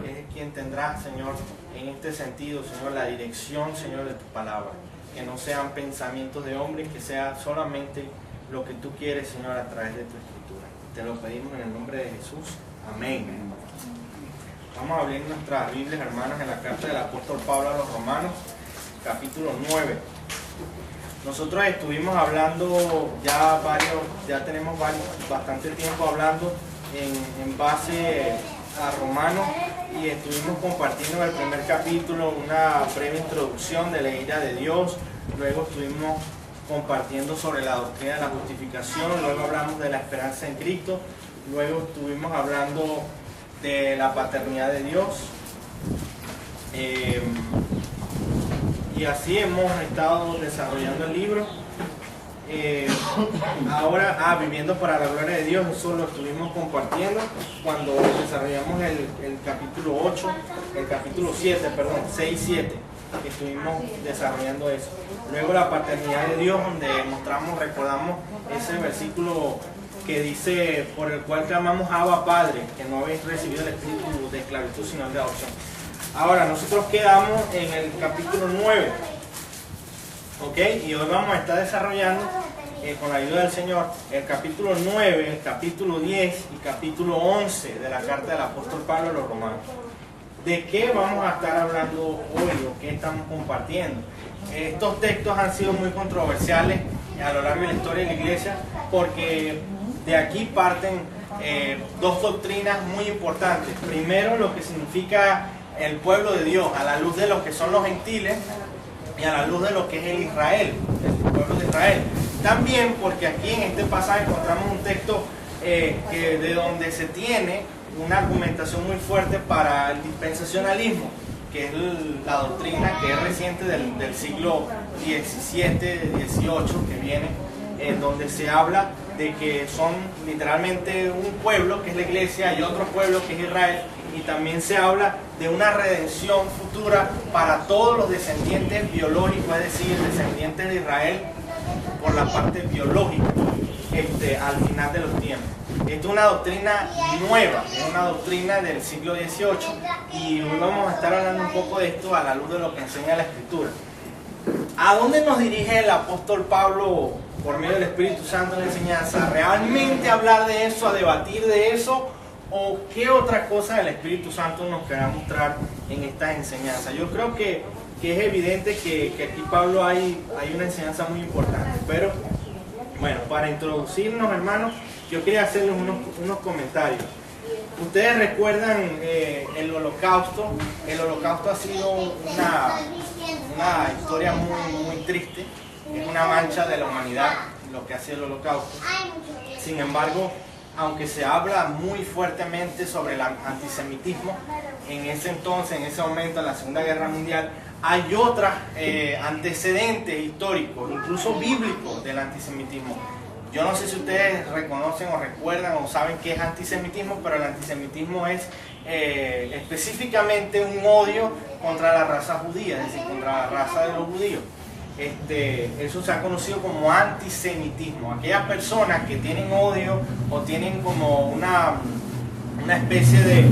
es quien tendrá, Señor, en este sentido, Señor, la dirección, Señor, de tu palabra. Que no sean pensamientos de hombres, que sea solamente lo que tú quieres, Señor, a través de tu escritura. Te lo pedimos en el nombre de Jesús. Amén. Vamos a abrir nuestras Biblias, hermanos, en la carta del apóstol Pablo a los Romanos, capítulo 9. Nosotros estuvimos hablando ya tenemos bastante tiempo hablando en base a Romanos, y estuvimos compartiendo en el primer capítulo una breve introducción de la ira de Dios. Luego estuvimos compartiendo sobre la doctrina de la justificación, luego hablamos de la esperanza en Cristo, luego estuvimos hablando de la paternidad de Dios, y así hemos estado desarrollando el libro. Ahora, viviendo para la gloria de Dios, eso lo estuvimos compartiendo cuando desarrollamos el capítulo 8, el capítulo 7, perdón, 6 y 7, estuvimos desarrollando eso. Luego la paternidad de Dios, donde recordamos ese versículo que dice: por el cual clamamos Abba Padre, que no habéis recibido el espíritu de esclavitud, sino el de adopción. Ahora, nosotros quedamos en el capítulo 9, ¿ok? Y hoy vamos a estar desarrollando, con la ayuda del Señor, el capítulo 9, el capítulo 10 y capítulo 11 de la carta del apóstol Pablo a los Romanos. ¿De qué vamos a estar hablando hoy o qué estamos compartiendo? Estos textos han sido muy controversiales a lo largo de la historia de la iglesia, porque de aquí parten dos doctrinas muy importantes. Primero, lo que significa el pueblo de Dios a la luz de lo que son los gentiles y a la luz de lo que es el Israel, el pueblo de Israel. También porque aquí en este pasaje encontramos un texto de donde se tiene una argumentación muy fuerte para el dispensacionalismo, que es la doctrina que es reciente del siglo XVII, XVIII, que viene, donde se habla de que son literalmente un pueblo, que es la iglesia, y otro pueblo, que es Israel, y también se habla de una redención futura para todos los descendientes biológicos, es decir, descendientes de Israel por la parte biológica, al final de los tiempos. Esta es una doctrina nueva, es una doctrina del siglo XVIII, y hoy vamos a estar hablando un poco de esto a la luz de lo que enseña la Escritura. ¿A dónde nos dirige el apóstol Pablo por medio del Espíritu Santo en la enseñanza? ¿Realmente hablar de eso, a debatir de eso? ¿O qué otra cosa del Espíritu Santo nos querrá mostrar en estas enseñanzas? Yo creo que es evidente que aquí Pablo hay una enseñanza muy importante. Pero, bueno, para introducirnos, hermanos, yo quería hacerles unos comentarios. Ustedes recuerdan el Holocausto. El Holocausto ha sido una historia muy triste. Es una mancha de la humanidad lo que ha sido el Holocausto. Sin embargo, aunque se habla muy fuertemente sobre el antisemitismo, en ese entonces, en ese momento, en la Segunda Guerra Mundial, hay otros antecedentes históricos, incluso bíblicos, del antisemitismo. Yo no sé si ustedes reconocen o recuerdan o saben qué es antisemitismo, pero el antisemitismo es específicamente un odio contra la raza judía, es decir, contra la raza de los judíos. Eso se ha conocido como antisemitismo. Aquellas personas que tienen odio o tienen como una especie de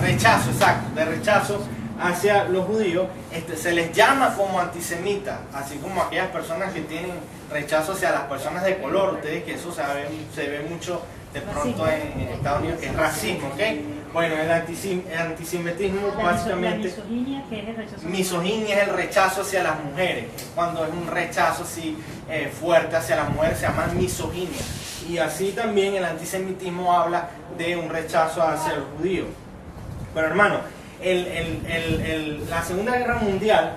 rechazo, exacto, de rechazo hacia los judíos, se les llama como antisemitas, así como aquellas personas que tienen rechazo hacia las personas de color. Ustedes, que eso se ve mucho de pronto en Estados Unidos, que es racismo, ¿ok? Bueno, el antisemitismo básicamente... Misoginia, ¿qué es el rechazo? Misoginia es el rechazo hacia las mujeres. Cuando es un rechazo así fuerte hacia las mujeres, se llama misoginia. Y así también el antisemitismo habla de un rechazo hacia los judíos. Pero hermano, la Segunda Guerra Mundial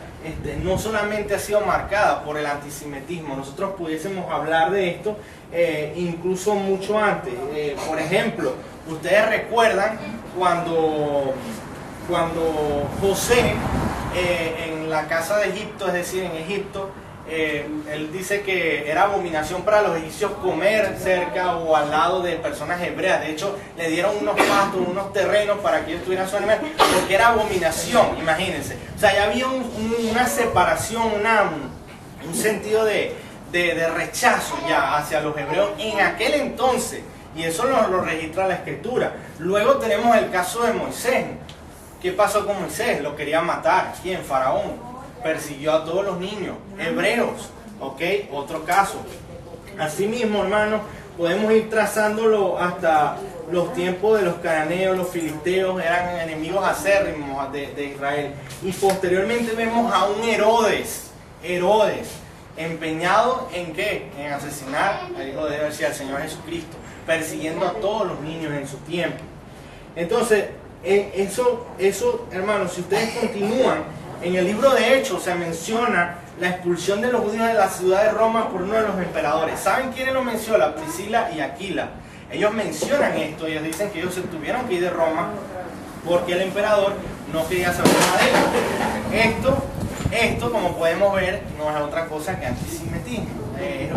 no solamente ha sido marcada por el antisemitismo. Nosotros pudiésemos hablar de esto incluso mucho antes. Por ejemplo, ustedes recuerdan cuando José en la casa de Egipto, es decir, en Egipto, él dice que era abominación para los egipcios comer cerca o al lado de personas hebreas. De hecho, le dieron unos pastos, unos terrenos para que ellos tuvieran su animal, porque era abominación, imagínense. O sea, ya había una separación, un sentido de rechazo ya hacia los hebreos en aquel entonces. Y eso lo registra la Escritura. Luego tenemos el caso de Moisés. ¿Qué pasó con Moisés? Lo quería matar. ¿Quién? Faraón. Persiguió a todos los niños hebreos. ¿Ok? Otro caso. Asimismo, hermanos, podemos ir trazándolo hasta los tiempos de los cananeos, los filisteos, eran enemigos acérrimos de Israel. Y posteriormente vemos a un Herodes, empeñado en ¿qué? En asesinar al Hijo de Dios, al Señor Jesucristo, persiguiendo a todos los niños en su tiempo. Entonces, eso, hermanos, si ustedes continúan, en el libro de Hechos se menciona la expulsión de los judíos de la ciudad de Roma por uno de los emperadores. ¿Saben quiénes lo menciona? Priscila y Aquila. Ellos mencionan esto, ellos dicen que ellos se tuvieron que ir de Roma porque el emperador no quería saber nada de ellos. Esto, como podemos ver, no es otra cosa que antisemitismo. Es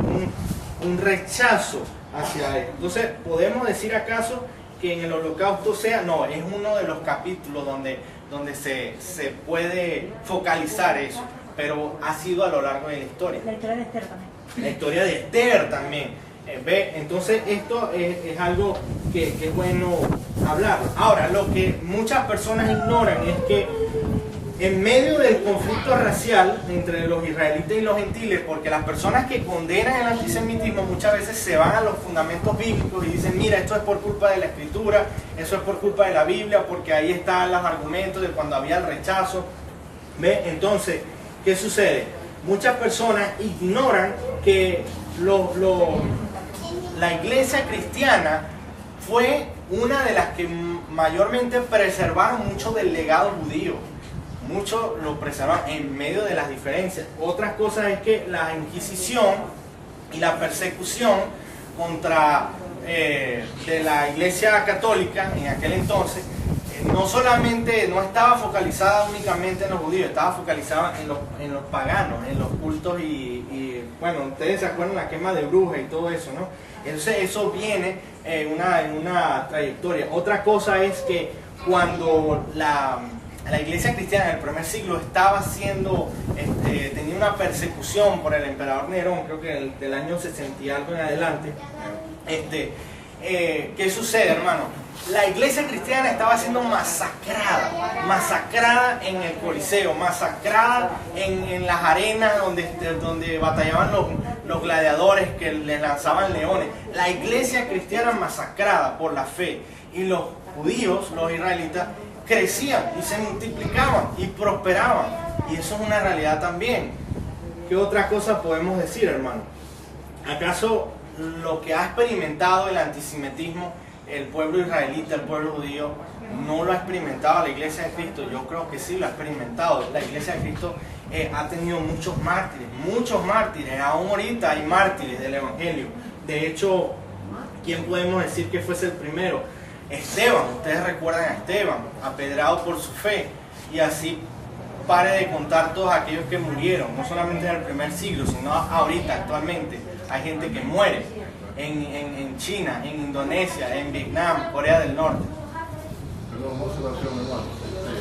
un rechazo hacia él. Entonces, ¿podemos decir acaso que en el Holocausto sea? No, es uno de los capítulos donde se puede focalizar eso, pero ha sido a lo largo de la historia. La historia de Esther también. La historia de Esther también. Entonces esto es algo que es bueno hablar. Ahora, lo que muchas personas ignoran es que en medio del conflicto racial entre los israelitas y los gentiles, porque las personas que condenan el antisemitismo muchas veces se van a los fundamentos bíblicos y dicen, mira, esto es por culpa de la Escritura, eso es por culpa de la Biblia, porque ahí están los argumentos de cuando había el rechazo. Entonces, ¿qué sucede? Muchas personas ignoran que la iglesia cristiana fue una de las que mayormente preservaron mucho del legado judío. Mucho lo preservaron en medio de las diferencias. Otra cosa es que la Inquisición y la persecución contra de la iglesia católica en aquel entonces no estaba focalizada únicamente en los judíos, estaba focalizada en los paganos, en los cultos y bueno, ustedes se acuerdan la quema de brujas y todo eso, ¿no? Entonces eso viene en una trayectoria. Otra cosa es que cuando la iglesia cristiana en el primer siglo estaba tenía una persecución por el emperador Nerón, creo que del año 60 y algo en adelante. ¿Qué sucede, hermano? La iglesia cristiana estaba siendo masacrada en el Coliseo, masacrada en las arenas donde batallaban los gladiadores que les lanzaban leones. La iglesia cristiana masacrada por la fe, y los judíos, los israelitas, crecían y se multiplicaban y prosperaban, y eso es una realidad también. ¿Qué otra cosa podemos decir, hermano? ¿Acaso lo que ha experimentado el antisemitismo el pueblo israelita, el pueblo judío, no lo ha experimentado la iglesia de Cristo? Yo creo que sí lo ha experimentado. La iglesia de Cristo ha tenido muchos mártires, aún ahorita hay mártires del evangelio. De hecho, ¿quién podemos decir que fuese el primero? Esteban. Ustedes recuerdan a Esteban, apedrado por su fe, y así pare de contar todos aquellos que murieron, no solamente en el primer siglo, sino ahorita, actualmente. Hay gente que muere en China, en Indonesia, en Vietnam, Corea del Norte. Perdón, observación, hermano.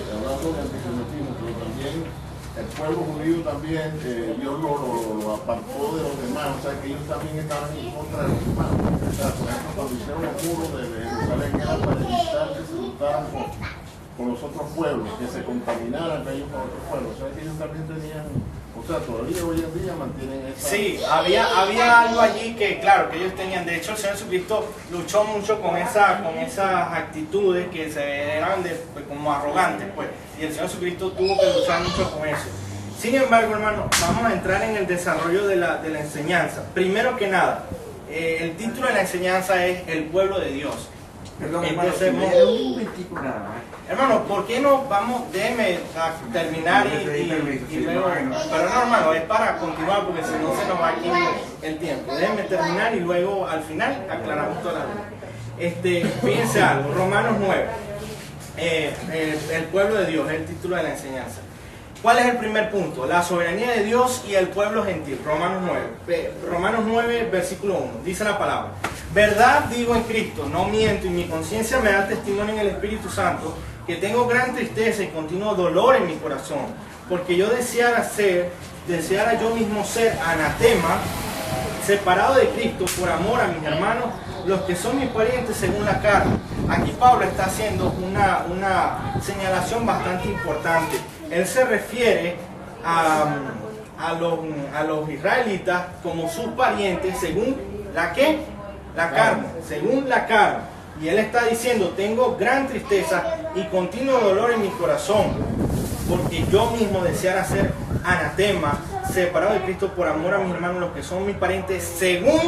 Hablando de antisemitismo, pero también el pueblo judío también, Dios lo apartó de los demás, o sea que ellos también estaban en contra de los demás. O sea, por ejemplo, cuando hicieron los muros de Jerusalén, era para evitar que se juntaran con los otros pueblos, que se contaminaran ellos con otros pueblos. O sea que ellos también tenían, o sea, todavía hoy en día mantienen esa... Sí, había algo allí que, claro, que ellos tenían. De hecho, el Señor Jesucristo luchó mucho con esas actitudes que se eran como arrogantes, pues. Y el Señor Jesucristo tuvo que luchar mucho con eso. Sin embargo, hermano, vamos a entrar en el desarrollo de la enseñanza. Primero que nada, el título de la enseñanza es El pueblo de Dios. Perdón, entonces, hermano, un momentico nada más. Hermano, ¿por qué no vamos? Déjeme terminar y luego... Pero no, hermano, es para continuar porque si no se nos va aquí el tiempo. Déjeme terminar y luego al final aclaramos toda la duda. Fíjense algo, Romanos 9. El pueblo de Dios es el título de la enseñanza. ¿Cuál es el primer punto? La soberanía de Dios y el pueblo gentil. Romanos 9, versículo 1. Dice la palabra: verdad digo en Cristo, no miento, y mi conciencia me da testimonio en el Espíritu Santo, que tengo gran tristeza y continuo dolor en mi corazón, porque yo deseara yo mismo ser anatema, separado de Cristo por amor a mis hermanos los que son mis parientes según la carne. Aquí Pablo está haciendo una señalación bastante importante. Él se refiere a los israelitas como sus parientes según la carne, según la carne. Y él está diciendo, tengo gran tristeza y continuo dolor en mi corazón, porque yo mismo deseara ser anatema, separado de Cristo por amor a mis hermanos, los que son mis parientes según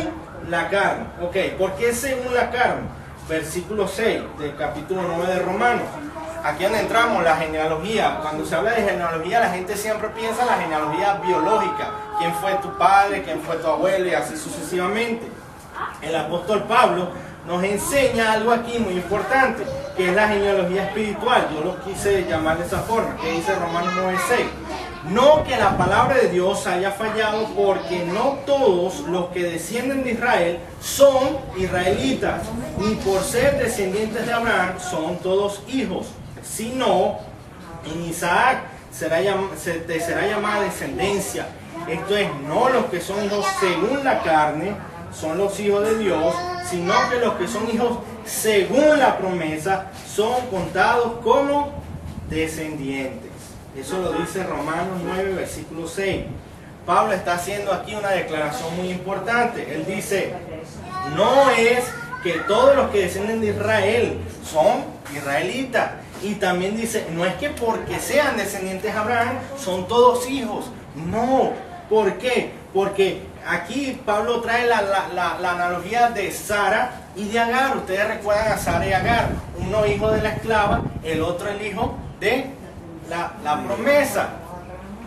la carne. Ok, ¿por qué según la carne? Versículo 6 del capítulo 9 de Romanos. Aquí donde entramos, la genealogía. Cuando se habla de genealogía, la gente siempre piensa en la genealogía biológica. ¿Quién fue tu padre? ¿Quién fue tu abuelo? Y así sucesivamente. El apóstol Pablo nos enseña algo aquí muy importante, que es la genealogía espiritual. Yo lo quise llamar de esa forma, que dice Romanos 9:6. No que la palabra de Dios haya fallado, porque no todos los que descienden de Israel son israelitas, ni por ser descendientes de Abraham son todos hijos, sino en Isaac te será llamada descendencia. Esto es, no los que son hijos según la carne son los hijos de Dios, sino que los que son hijos según la promesa son contados como descendientes. Eso lo dice Romanos 9, versículo 6. Pablo está haciendo aquí una declaración muy importante. Él dice, no es que todos los que descienden de Israel son israelitas. Y también dice, no es que porque sean descendientes de Abraham son todos hijos. No. ¿Por qué? Porque aquí Pablo trae la analogía de Sara y de Agar. Ustedes recuerdan a Sara y Agar. Uno hijo de la esclava, el otro el hijo de la promesa.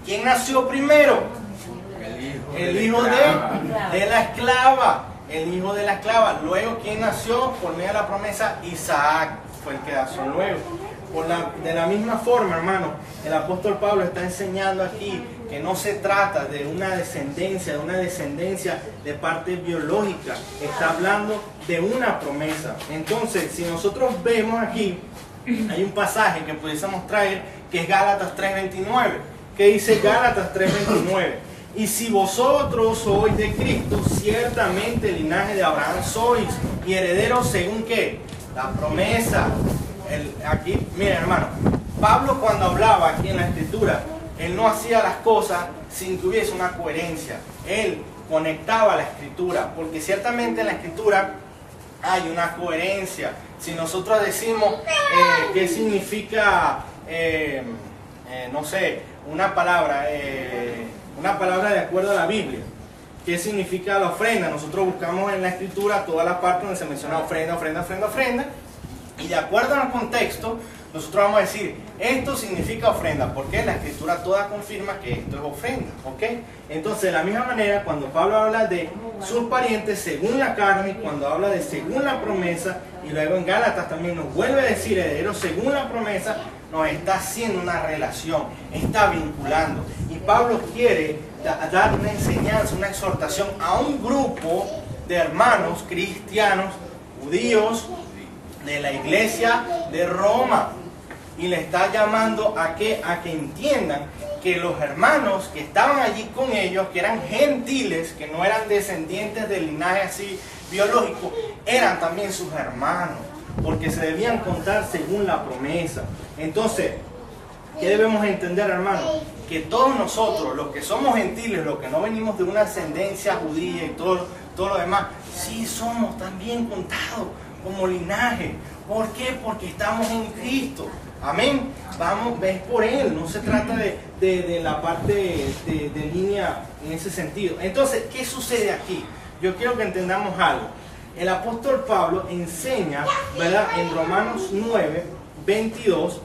¿Quién nació primero? El hijo de la esclava. El hijo de la esclava. Luego, ¿quién nació por medio de la promesa? Isaac fue el que nació luego. De la misma forma, hermano, el apóstol Pablo está enseñando aquí que no se trata de una descendencia de parte biológica. Está hablando de una promesa. Entonces, si nosotros vemos aquí, hay un pasaje que pudiésemos traer, que es Gálatas 3:29, que dice Gálatas 3:29, y si vosotros sois de Cristo, ciertamente el linaje de Abraham sois, y herederos según ¿qué? La promesa. Aquí, miren hermano, Pablo cuando hablaba aquí en la escritura, él no hacía las cosas sin que hubiese una coherencia. Él conectaba la escritura, porque ciertamente en la escritura hay una coherencia. Si nosotros decimos qué significa, no sé, una palabra de acuerdo a la Biblia, ¿qué significa la ofrenda? Nosotros buscamos en la escritura toda la parte donde se menciona ofrenda, y de acuerdo al contexto, nosotros vamos a decir, esto significa ofrenda, porque la escritura toda confirma que esto es ofrenda, ¿ok? Entonces, de la misma manera, cuando Pablo habla de sus parientes según la carne, cuando habla de según la promesa, y luego en Gálatas también nos vuelve a decir herederos según la promesa, nos está haciendo una relación, está vinculando. Y Pablo quiere dar una enseñanza, una exhortación a un grupo de hermanos cristianos, judíos, de la iglesia de Roma, y le está llamando a que entiendan que los hermanos que estaban allí con ellos, que eran gentiles, que no eran descendientes del linaje así biológico, eran también sus hermanos, porque se debían contar según la promesa. Entonces, ¿qué debemos entender, hermano? Que todos nosotros, los que somos gentiles, los que no venimos de una ascendencia judía y todo lo demás, sí somos también contados como linaje. ¿Por qué? Porque estamos en Cristo. Amén. Vamos, ves por Él. No se trata de la parte de línea en ese sentido. Entonces, ¿qué sucede aquí? Yo quiero que entendamos algo. El apóstol Pablo enseña, ¿verdad? En Romanos 9, 22,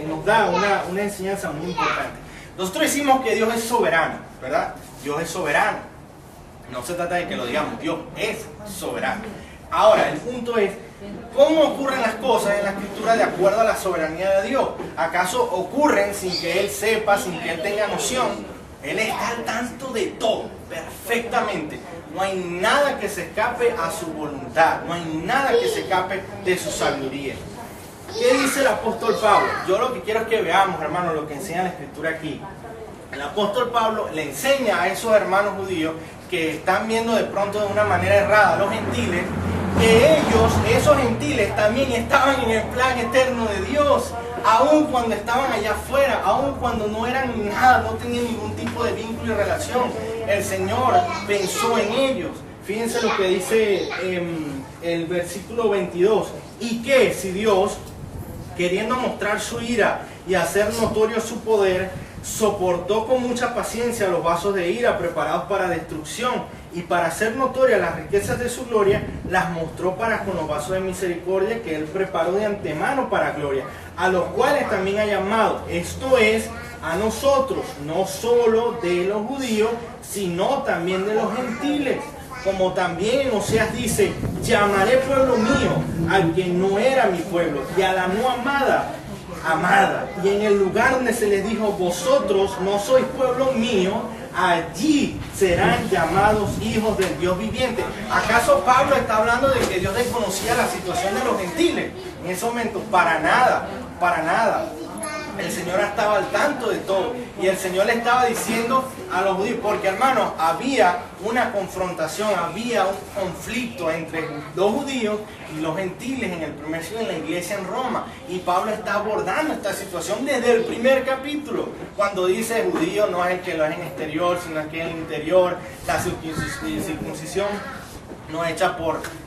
nos da una enseñanza muy importante. Nosotros decimos que Dios es soberano, ¿verdad? Dios es soberano. No se trata de que lo digamos, Dios es soberano. Ahora, el punto es, ¿cómo ocurren las cosas en la escritura de acuerdo a la soberanía de Dios? ¿Acaso ocurren sin que Él sepa, sin que Él tenga noción? Él está al tanto de todo, perfectamente. No hay nada que se escape a su voluntad, no hay nada que se escape de su sabiduría. ¿Qué dice el apóstol Pablo? Yo lo que quiero es que veamos, hermanos, lo que enseña la escritura aquí. El apóstol Pablo le enseña a esos hermanos judíos que están viendo de pronto de una manera errada a los gentiles, que ellos, esos gentiles, también estaban en el plan eterno de Dios, aun cuando estaban allá afuera, aun cuando no eran nada, no tenían ningún tipo de vínculo y relación. El Señor pensó en ellos. Fíjense lo que dice el versículo 22. ¿Y qué si Dios, queriendo mostrar su ira y hacer notorio su poder, soportó con mucha paciencia los vasos de ira preparados para destrucción, y para hacer notorias las riquezas de su gloria, las mostró para con los vasos de misericordia que Él preparó de antemano para gloria, a los cuales también ha llamado, esto es, a nosotros, no solo de los judíos, sino también de los gentiles? Como también en Oseas dice, llamaré pueblo mío al que no era mi pueblo, y a la no amada, amada. Y en el lugar donde se les dijo, vosotros no sois pueblo mío, allí serán llamados hijos del Dios viviente. ¿Acaso Pablo está hablando de que Dios desconocía la situación de los gentiles en ese momento? Para nada, para nada. El Señor estaba al tanto de todo, y el Señor le estaba diciendo a los judíos, porque hermanos, había una confrontación, había un conflicto entre los judíos y los gentiles en el primer siglo en la iglesia en Roma, y Pablo está abordando esta situación desde el primer capítulo, cuando dice judío no es el que lo es en exterior, sino el que es en el interior, la circuncisión no hecha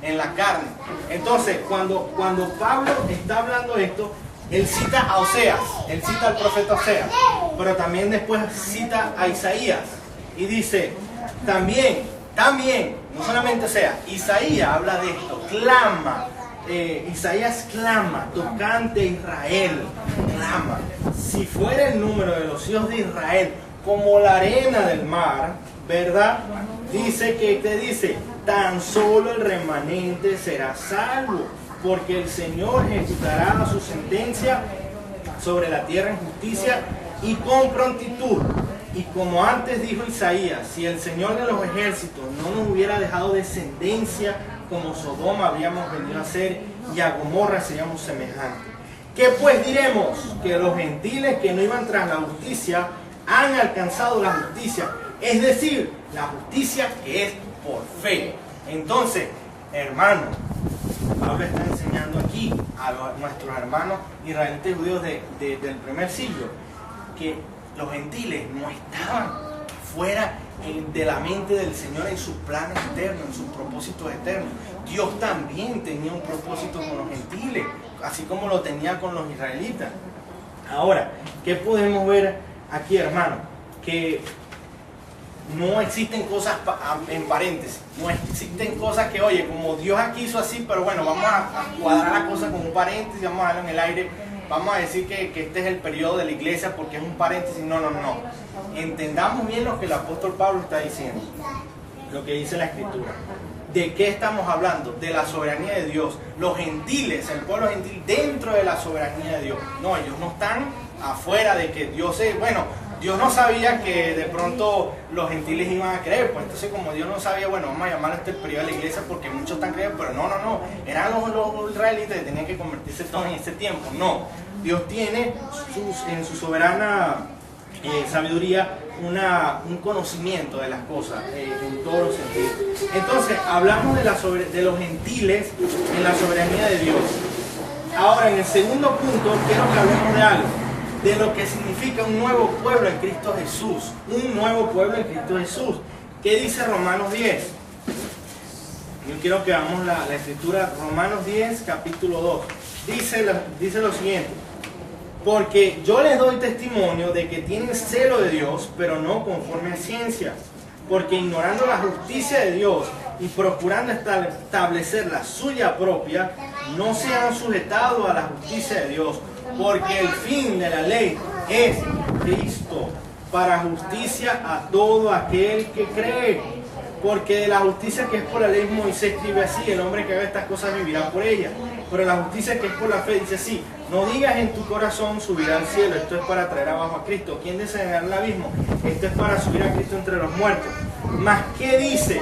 en la carne. Entonces, cuando Pablo está hablando esto, él cita a Oseas, él cita al profeta Oseas, pero también después cita a Isaías y dice, también, no solamente Oseas, Isaías habla de esto, clama, Isaías clama, tocante Israel, clama, si fuera el número de los hijos de Israel como la arena del mar, ¿verdad? Dice que te dice, tan solo el remanente será salvo, porque el Señor ejecutará su sentencia sobre la tierra en justicia y con prontitud. Y como antes dijo Isaías, si el Señor de los ejércitos no nos hubiera dejado descendencia como Sodoma habríamos venido a ser, y a Gomorra seríamos semejantes. ¿Qué pues diremos? Que los gentiles que no iban tras la justicia han alcanzado la justicia, es decir, la justicia que es por fe. Entonces, hermano, Pablo está enseñando aquí a nuestros hermanos israelitas judíos del primer siglo que los gentiles no estaban fuera de la mente del Señor en sus planes eternos, en sus propósitos eternos. Dios también tenía un propósito con los gentiles, así como lo tenía con los israelitas. Ahora, ¿qué podemos ver aquí, hermano? Que no existen cosas en paréntesis, no existen cosas que, oye, como Dios aquí hizo así, pero bueno, vamos a cuadrar la cosa con un paréntesis, vamos a darlo en el aire, vamos a decir que este es el periodo de la iglesia porque es un paréntesis. No. Entendamos bien lo que el apóstol Pablo está diciendo, lo que dice la Escritura. ¿De qué estamos hablando? De la soberanía de Dios. Los gentiles, el pueblo gentil, dentro de la soberanía de Dios. No, ellos no están afuera de que Dios es, bueno, Dios no sabía que de pronto los gentiles iban a creer, pues entonces como Dios no sabía, bueno, vamos a llamarlo este periodo de la iglesia porque muchos están creyendo, pero no, eran los israelitas que tenían que convertirse todos en ese tiempo. No, Dios tiene en su soberana sabiduría un conocimiento de las cosas en todos los sentidos. Entonces, hablamos de los gentiles en la soberanía de Dios. Ahora, en el segundo punto, quiero que hablemos de algo, de lo que significa un nuevo pueblo en Cristo Jesús. Un nuevo pueblo en Cristo Jesús. ¿Qué dice Romanos 10? Yo quiero que veamos la escritura, Romanos 10, capítulo 2. Dice lo siguiente: porque yo les doy testimonio de que tienen celo de Dios, pero no conforme a ciencia. Porque ignorando la justicia de Dios y procurando establecer la suya propia, no se han sujetado a la justicia de Dios. Porque el fin de la ley es Cristo, para justicia a todo aquel que cree. Porque de la justicia que es por la ley, Moisés escribe así: el hombre que haga estas cosas vivirá por ellas. Pero la justicia que es por la fe dice así: no digas en tu corazón, subirá al cielo, esto es para traer abajo a Cristo. ¿Quién descenderá al abismo? Esto es para subir a Cristo entre los muertos. Mas ¿qué dice?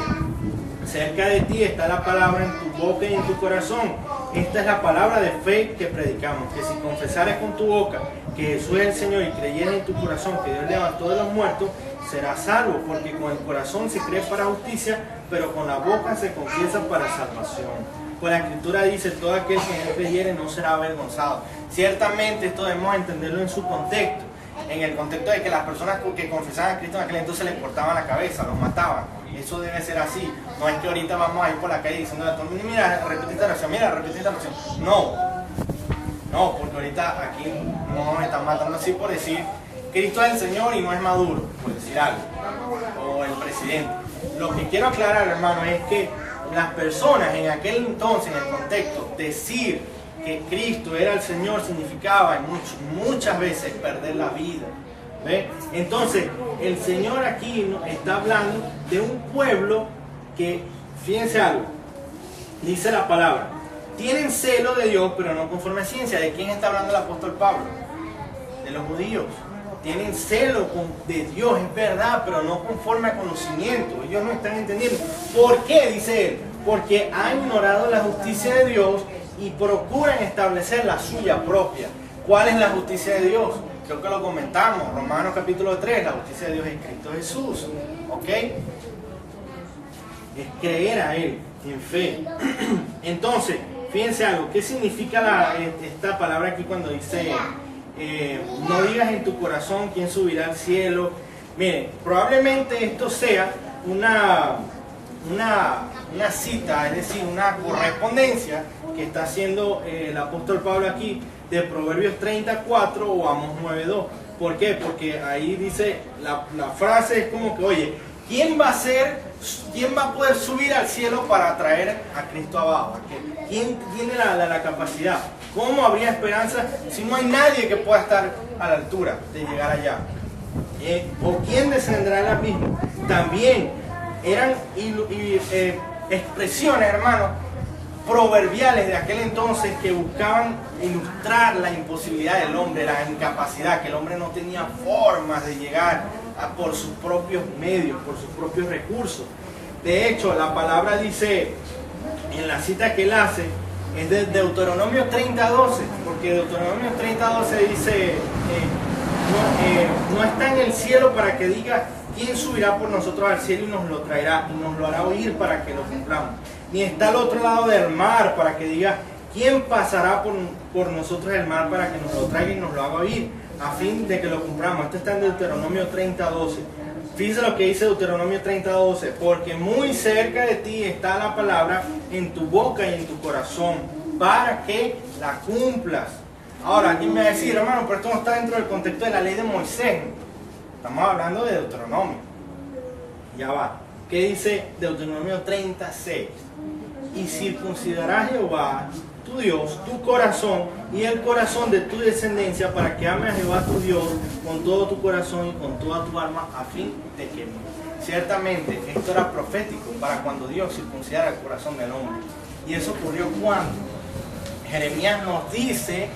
Cerca de ti está la palabra en tu boca y en tu corazón. Esta es la palabra de fe que predicamos, que si confesares con tu boca que Jesús es el Señor y creyeres en tu corazón que Dios levantó de los muertos, serás salvo, porque con el corazón se cree para justicia, pero con la boca se confiesa para salvación. Pues la Escritura dice, todo aquel que en él creyere no será avergonzado. Ciertamente esto debemos entenderlo en su contexto. En el contexto de que las personas que confesaban a Cristo en aquel entonces les cortaban la cabeza, los mataban. Eso debe ser así. No es que ahorita vamos a ir por la calle diciendo a todo el mundo, mira, repite esta oración, mira, repite esta oración. No, porque ahorita aquí no nos están matando así por decir Cristo es el Señor y no es Maduro, por decir algo, o el presidente. Lo que quiero aclarar, hermano, es que las personas en aquel entonces, en el contexto, decir que Cristo era el Señor significaba muchas veces perder la vida. ¿Ve? Entonces, el Señor aquí está hablando de un pueblo que, fíjense algo, dice la palabra, tienen celo de Dios, pero no conforme a ciencia. ¿De quién está hablando el apóstol Pablo? De los judíos. Tienen celo de Dios, es verdad, pero no conforme a conocimiento. Ellos no están entendiendo. ¿Por qué? Dice él. Porque han ignorado la justicia de Dios y procuran establecer la suya propia. ¿Cuál es la justicia de Dios? Creo que lo comentamos, Romanos capítulo 3, la justicia de Dios es Cristo Jesús. ¿Ok? Es creer a Él en fe. Entonces, fíjense algo, ¿qué significa esta palabra aquí cuando dice no digas en tu corazón quién subirá al cielo? Miren, probablemente esto sea una cita, es decir, una correspondencia que está haciendo el apóstol Pablo aquí de Proverbios 34 o Amós 9:2. ¿Por qué? Porque ahí dice, la frase es como que, oye, ¿quién va a poder subir al cielo para traer a Cristo abajo? ¿Quién tiene la capacidad? ¿Cómo habría esperanza si no hay nadie que pueda estar a la altura de llegar allá? ¿O quién descenderá al abismo? También eran expresiones, hermanos, proverbiales de aquel entonces que buscaban ilustrar la imposibilidad del hombre, la incapacidad, que el hombre no tenía formas de llegar por sus propios medios, por sus propios recursos. De hecho, la palabra dice, en la cita que él hace, es de Deuteronomio 30:12, porque Deuteronomio 30:12 dice, no está en el cielo para que diga quién subirá por nosotros al cielo y nos lo traerá y nos lo hará oír para que lo cumplamos. Ni está al otro lado del mar para que diga quién pasará por nosotros el mar para que nos lo traiga y nos lo haga oír, a fin de que lo cumplamos. Esto está en Deuteronomio 30:12. Fíjense lo que dice Deuteronomio 30:12, porque muy cerca de ti está la palabra en tu boca y en tu corazón, para que la cumplas. Ahora, alguien me va a decir, hermano, pero esto no está dentro del contexto de la ley de Moisés. Estamos hablando de Deuteronomio. Ya va. ¿Qué dice Deuteronomio 30:6? Y circuncidará Jehová, tu Dios, tu corazón y el corazón de tu descendencia, para que ames a Jehová tu Dios con todo tu corazón y con toda tu alma, a fin de que ciertamente esto era profético para cuando Dios circuncidara el corazón del hombre. Y eso ocurrió cuando Jeremías nos dice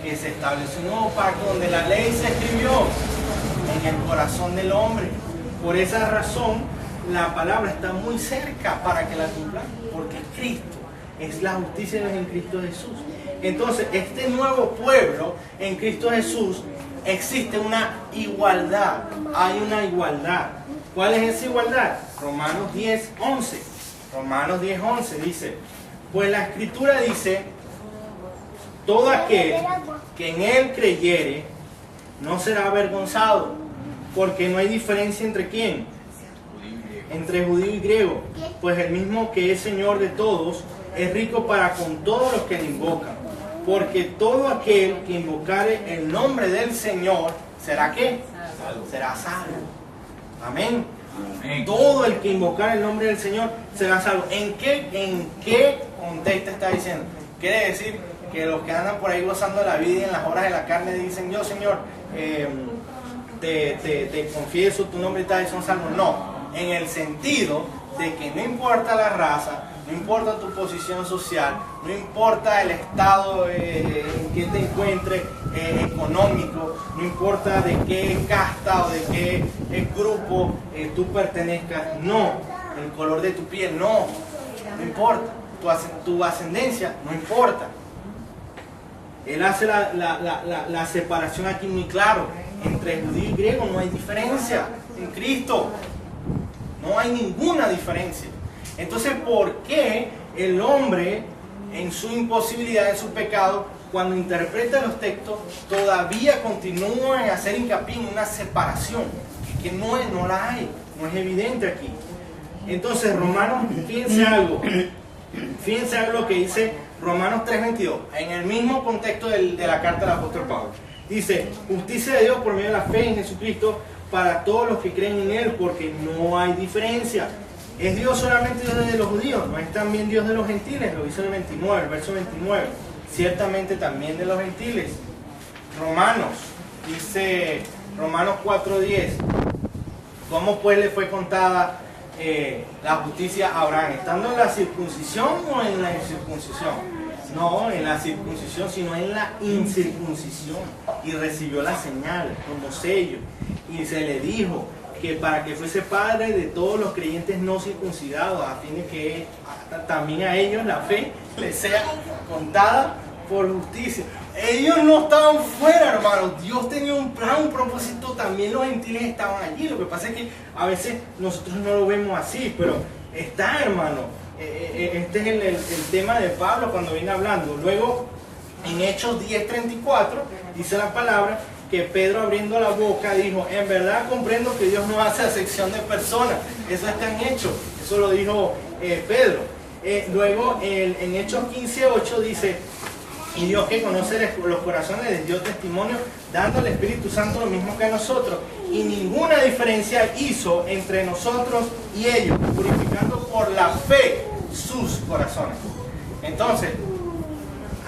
que se estableció un nuevo pacto donde la ley se escribió en el corazón del hombre. Por esa razón la palabra está muy cerca para que la cumplan, porque Cristo es la justicia de Dios en Cristo Jesús. Entonces, este nuevo pueblo en Cristo Jesús, existe una igualdad. Hay una igualdad. ¿Cuál es esa igualdad? Romanos 10:11. Romanos 10:11 dice, pues la Escritura dice, todo aquel que en Él creyere no será avergonzado, porque no hay diferencia entre quién, entre judío y griego, pues el mismo que es Señor de todos es rico para con todos los que le invocan, porque todo aquel que invocare el nombre del Señor será ¿qué? Será salvo. Amén. Amén. Todo el que invocare el nombre del Señor será salvo. ¿En qué contexto está diciendo? Quiere decir que los que andan por ahí gozando la vida y en las horas de la carne dicen, yo Señor, te confieso tu nombre y tal, y son salvos. No, en el sentido de que no importa la raza, no importa tu posición social, no importa el estado en que te encuentres económico, no importa de qué casta o de qué grupo tú pertenezcas, no, el color de tu piel, no importa, tu ascendencia, no importa. Él hace la separación aquí muy claro, entre judío y griego no hay diferencia, en Cristo no hay ninguna diferencia. Entonces, ¿por qué el hombre en su imposibilidad, en su pecado, cuando interpreta los textos, todavía continúa en hacer hincapié en una separación, que no la hay, no es evidente aquí. Entonces, Romanos, fíjense algo lo que dice Romanos 3:22, en el mismo contexto de la carta del apóstol Pablo. Dice, justicia de Dios por medio de la fe en Jesucristo para todos los que creen en Él, porque no hay diferencia. ¿Es Dios solamente Dios de los judíos? ¿No es también Dios de los gentiles? Lo dice el 29, el verso 29. Ciertamente también de los gentiles. Romanos, dice Romanos 4:10. ¿Cómo pues le fue contada la justicia a Abraham? ¿Estando en la circuncisión o en la incircuncisión? No en la circuncisión, sino en la incircuncisión. Y recibió la señal como sello. Y se le dijo que para que fuese padre de todos los creyentes no circuncidados, a fin de que también a ellos la fe les sea contada por justicia. Ellos no estaban fuera, hermanos. Dios tenía un plan, un propósito. También los gentiles estaban allí. Lo que pasa es que a veces nosotros no lo vemos así, pero está, hermano. Este es el tema de Pablo cuando viene hablando. Luego, en Hechos 10:34, dice la palabra que Pedro, abriendo la boca, dijo: en verdad comprendo que Dios no hace acepción de personas. Eso está en Hechos. Eso lo dijo Pedro. Luego, en Hechos 15:8 dice: y Dios, que conoce los corazones, les dio testimonio, dando al Espíritu Santo lo mismo que a nosotros. Y ninguna diferencia hizo entre nosotros y ellos, purificando por la fe sus corazones. Entonces,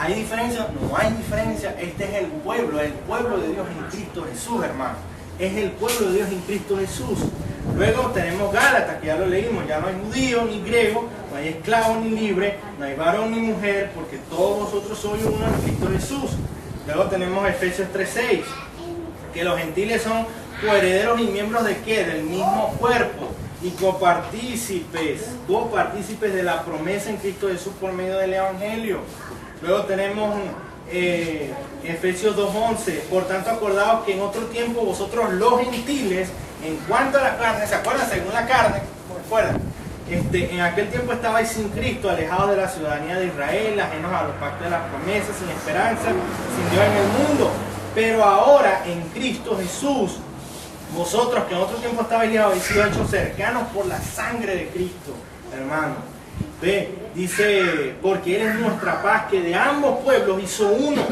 ¿hay diferencia? No hay diferencia. Este es el pueblo de Dios en Cristo Jesús, hermano. Es el pueblo de Dios en Cristo Jesús. Luego tenemos Gálatas, que ya lo leímos. Ya no hay judío ni griego, no hay esclavo ni libre, no hay varón ni mujer, porque todos vosotros sois uno en Cristo Jesús. Luego tenemos Efesios 3:6, que los gentiles son coherederos y miembros de ¿qué? Del mismo cuerpo, y copartícipes de la promesa en Cristo Jesús por medio del Evangelio. Luego tenemos Efesios 2:11, por tanto acordaos que en otro tiempo vosotros los gentiles, en cuanto a la carne, ¿se acuerdan? Según la carne, ¿recuerdan? En aquel tiempo estabais sin Cristo, alejados de la ciudadanía de Israel, ajenos a los pactos de las promesas, sin esperanza, sin Dios en el mundo. Pero ahora en Cristo Jesús, vosotros que en otro tiempo estabais lejados, habéis sido hechos cercanos por la sangre de Cristo, hermano. Ve, dice, porque Él es nuestra paz, que de ambos pueblos hizo uno,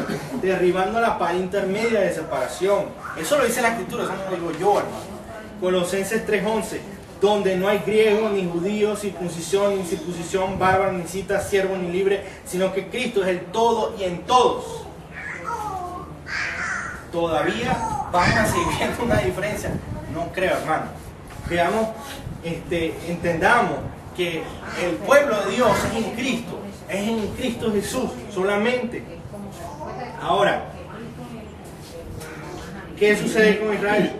derribando la pared intermedia de separación. Eso lo dice la Escritura, eso no lo digo yo, hermano. Colosenses 3:11, donde no hay griego ni judío, circuncisión ni incircuncisión, bárbaro ni cita, siervo ni libre, sino que Cristo es el todo y en todos. ¿Todavía vamos a seguir viendo una diferencia? No creo, hermano. Veamos, entendamos que el pueblo de Dios es en Cristo Jesús solamente. Ahora, ¿qué sucede con Israel?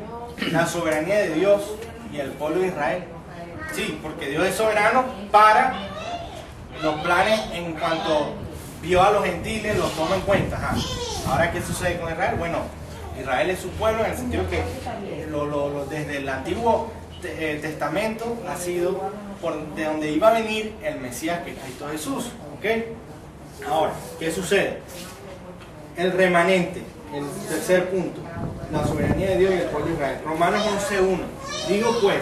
La soberanía de Dios y el pueblo de Israel. Sí, porque Dios es soberano para los planes en cuanto vio a los gentiles, los toma en cuenta. Ajá. Ahora, ¿qué sucede con Israel? Bueno, Israel es su pueblo en el sentido que desde el Antiguo Testamento ha sido de donde iba a venir el Mesías, que es Cristo Jesús. ¿Okay? Ahora, ¿qué sucede? El remanente, el tercer punto, la soberanía de Dios y el pueblo de Israel. Romanos 11:1. Digo pues,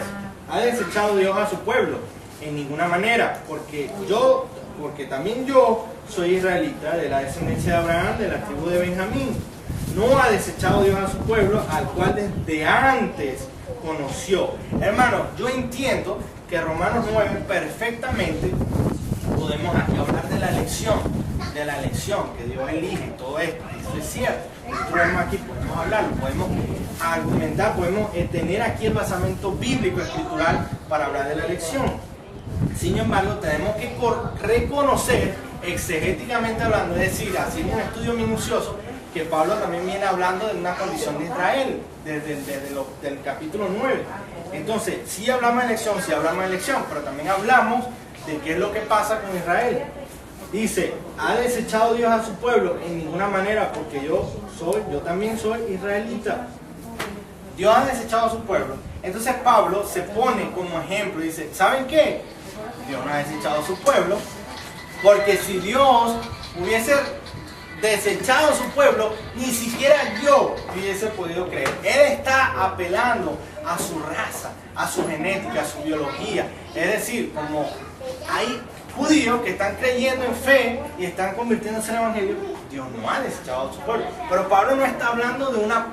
¿ha desechado Dios a su pueblo? En ninguna manera, porque también yo soy israelita, de la descendencia de Abraham, de la tribu de Benjamín. No ha desechado Dios a su pueblo, al cual desde antes conoció. Hermano, yo entiendo que Romanos 9 perfectamente podemos aquí hablar de la elección, que Dios elige, todo esto. Eso es cierto. Nosotros aquí podemos hablarlo, podemos argumentar, podemos tener aquí el basamento bíblico escritural para hablar de la elección. Sin embargo, tenemos que reconocer, exegéticamente hablando, es decir, haciendo un estudio minucioso, que Pablo también viene hablando de una condición de Israel, desde el capítulo 9. Entonces, sí hablamos de elección, pero también hablamos de qué es lo que pasa con Israel. Dice, ¿ha desechado Dios a su pueblo? En ninguna manera, porque yo también soy israelita. Dios ha desechado a su pueblo. Entonces Pablo se pone como ejemplo y dice, ¿saben qué? Dios no ha desechado a su pueblo, Porque si Dios hubiese desechado a su pueblo, ni siquiera yo hubiese podido creer. Él está apelando a su raza, a su genética, a su biología. Es decir, como hay judíos que están creyendo en fe y están convirtiéndose en el evangelio, Dios no ha desechado a su pueblo. Pero Pablo no está hablando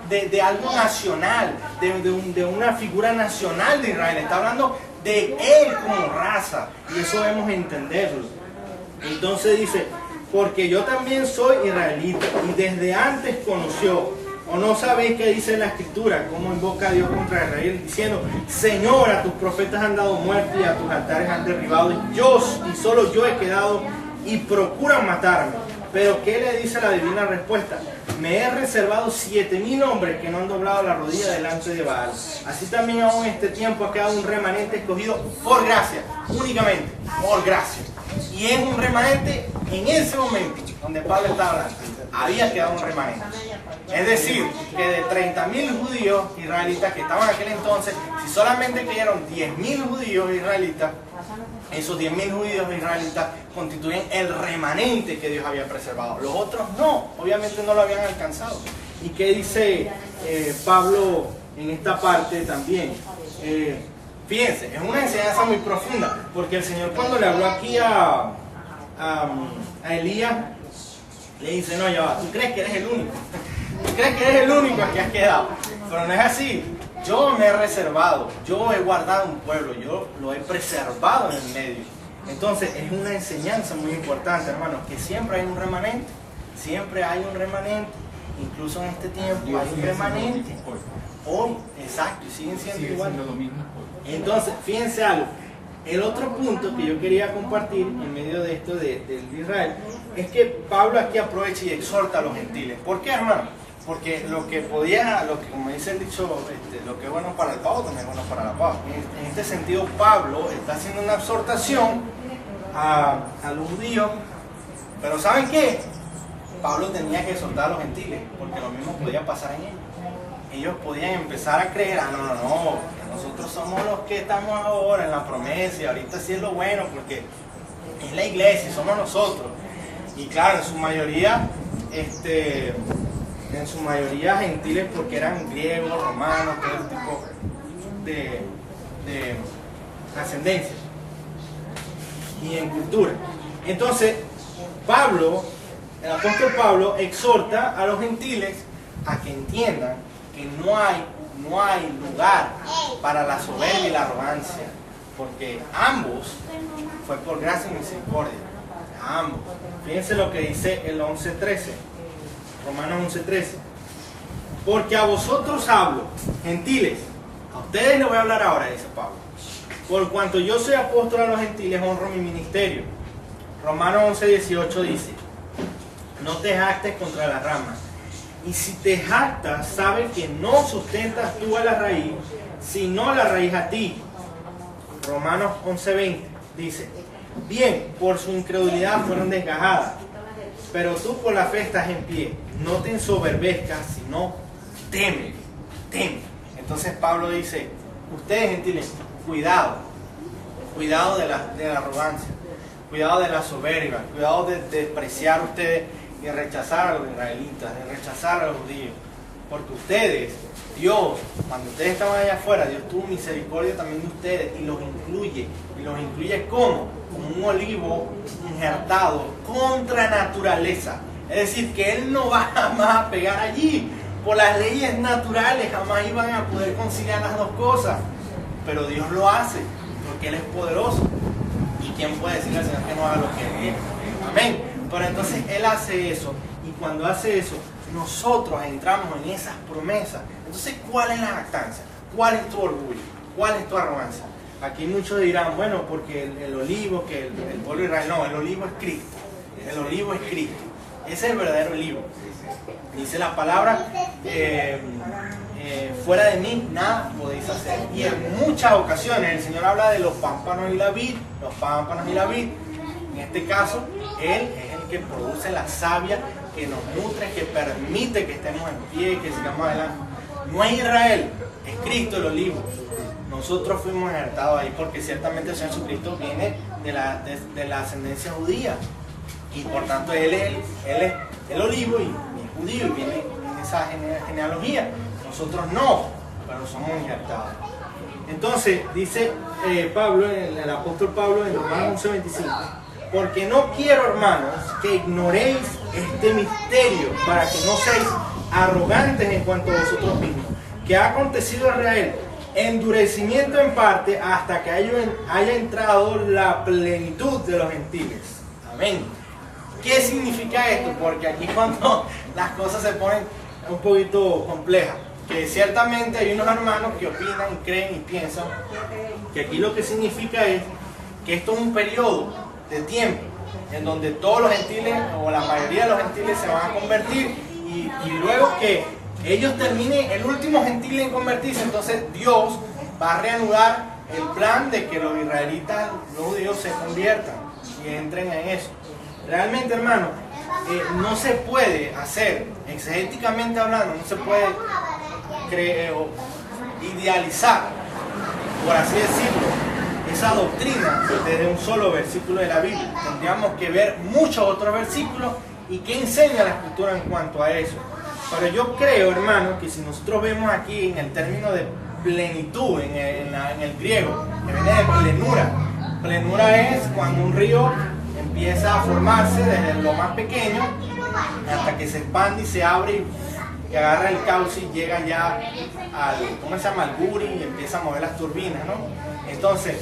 de algo nacional, de una figura nacional de Israel. Está hablando de él como raza. Y eso debemos entenderlo. Entonces dice, porque yo también soy israelita y desde antes conoció. ¿O no sabéis qué dice la Escritura? Cómo invoca a Dios contra Israel, diciendo, Señor, a tus profetas han dado muerte y a tus altares han derribado. Y solo yo he quedado y procuran matarme. Pero ¿qué le dice la divina respuesta? Me he reservado 7,000 hombres que no han doblado la rodilla delante de Baal. Así también aún en este tiempo ha quedado un remanente escogido por gracia, únicamente por gracia. Y es un remanente en ese momento donde Pablo está hablando. Había quedado un remanente. Es decir, que de 30,000 judíos israelitas que estaban en aquel entonces, si solamente creyeron 10,000 judíos israelitas, esos 10,000 judíos israelitas constituyen el remanente que Dios había preservado. Los otros no, obviamente no lo habían alcanzado. ¿Y qué dice Pablo en esta parte también? Fíjense, es una enseñanza muy profunda, porque el Señor cuando le habló aquí a Elías, le dice, no, ya va, tú crees que eres el único. Tú crees que eres el único que has quedado. Pero no es así. Yo me he reservado, yo he guardado un pueblo, yo lo he preservado en el medio. Entonces es una enseñanza muy importante, hermanos, que siempre hay un remanente. Siempre hay un remanente. Incluso en este tiempo hay un remanente. Hoy, exacto, y siguen siendo igual. Entonces, fíjense algo. El otro punto que yo quería compartir en medio de esto de Israel es que Pablo aquí aprovecha y exhorta a los gentiles. ¿Por qué, hermano? Porque como dice el dicho, lo que es bueno para el pavo también es bueno para la pava. En este sentido, Pablo está haciendo una exhortación a los judíos, pero ¿saben qué? Pablo tenía que exhortar a los gentiles, porque lo mismo podía pasar en ellos. Ellos podían empezar a creer, no, nosotros somos los que estamos ahora en la promesa, y ahorita sí es lo bueno, porque es la iglesia, somos nosotros. Y claro, en su mayoría gentiles, porque eran griegos, romanos, todo tipo de ascendencia y en cultura. Entonces, el apóstol Pablo exhorta a los gentiles a que entiendan que no hay lugar para la soberbia y la arrogancia, porque ambos fue por gracia y misericordia. Ambos. Fíjense lo que dice el 11:13. Romanos 11:13. Porque a vosotros hablo, gentiles, a ustedes les voy a hablar ahora, dice Pablo. Por cuanto yo soy apóstol a los gentiles, honro mi ministerio. Romanos 11:18 dice, no te jactes contra la rama. Y si te jactas, sabe que no sustentas tú a la raíz, sino la raíz a ti. Romanos 11:20 dice, bien, por su incredulidad fueron desgajadas, pero tú por la fe estás en pie. No te ensoberbezcas, sino teme. Entonces Pablo dice, ustedes gentiles, cuidado de la arrogancia, cuidado de la soberbia, cuidado de despreciar ustedes y rechazar a los israelitas, de rechazar a los judíos, porque ustedes, Dios, cuando ustedes estaban allá afuera, Dios tuvo misericordia también de ustedes y los incluye ¿cómo? Como un olivo injertado contra naturaleza. Es decir, que Él no va jamás a pegar allí. Por las leyes naturales jamás iban a poder conciliar las dos cosas. Pero Dios lo hace, porque Él es poderoso. ¿Y quién puede decirle al Señor que no haga lo que Él quiere? Amén. Pero entonces Él hace eso. Y cuando hace eso, nosotros entramos en esas promesas. Entonces, ¿cuál es la jactancia? ¿Cuál es tu orgullo? ¿Cuál es tu arrogancia? Aquí muchos dirán, bueno, porque el olivo, que el pueblo de Israel, no, el olivo es Cristo. El olivo es Cristo. Ese es el verdadero olivo. Dice la palabra, fuera de mí nada podéis hacer. Y en muchas ocasiones el Señor habla de los pámpanos y la vid. En este caso, Él es el que produce la savia, que nos nutre, que permite que estemos en pie, que sigamos adelante. No es Israel, es Cristo el olivo. Nosotros fuimos injertados ahí porque ciertamente el Señor Jesucristo viene de la ascendencia judía. y por tanto él es el olivo y es judío y viene en esa genealogía. Nosotros no, pero somos injertados. Entonces dice Pablo, el apóstol Pablo en Romanos 11:25, porque no quiero, hermanos, que ignoréis este misterio, para que no seáis arrogantes en cuanto a vosotros mismos, que ha acontecido a Israel endurecimiento en parte hasta que haya entrado la plenitud de los gentiles. Amén. ¿Qué significa esto? Porque aquí cuando las cosas se ponen un poquito complejas, que ciertamente hay unos hermanos que opinan, creen y piensan que aquí lo que significa es que esto es un periodo de tiempo en donde todos los gentiles o la mayoría de los gentiles se van a convertir y luego que ellos terminen el último gentil en convertirse, entonces Dios va a reanudar el plan de que los israelitas, los judíos se conviertan y entren en eso. Realmente, hermano, no se puede hacer, exegéticamente hablando, no se puede idealizar, por así decirlo, esa doctrina desde un solo versículo de la Biblia. Tendríamos que ver muchos otros versículos y qué enseña la Escritura en cuanto a eso. Pero yo creo, hermano, que si nosotros vemos aquí en el término de plenitud, en el griego, que viene de plenura. Plenura es cuando un río empieza a formarse desde lo más pequeño hasta que se expande y se abre y agarra el cauce y llega ya al, ¿cómo se llama?, al guri y empieza a mover las turbinas, ¿no? Entonces,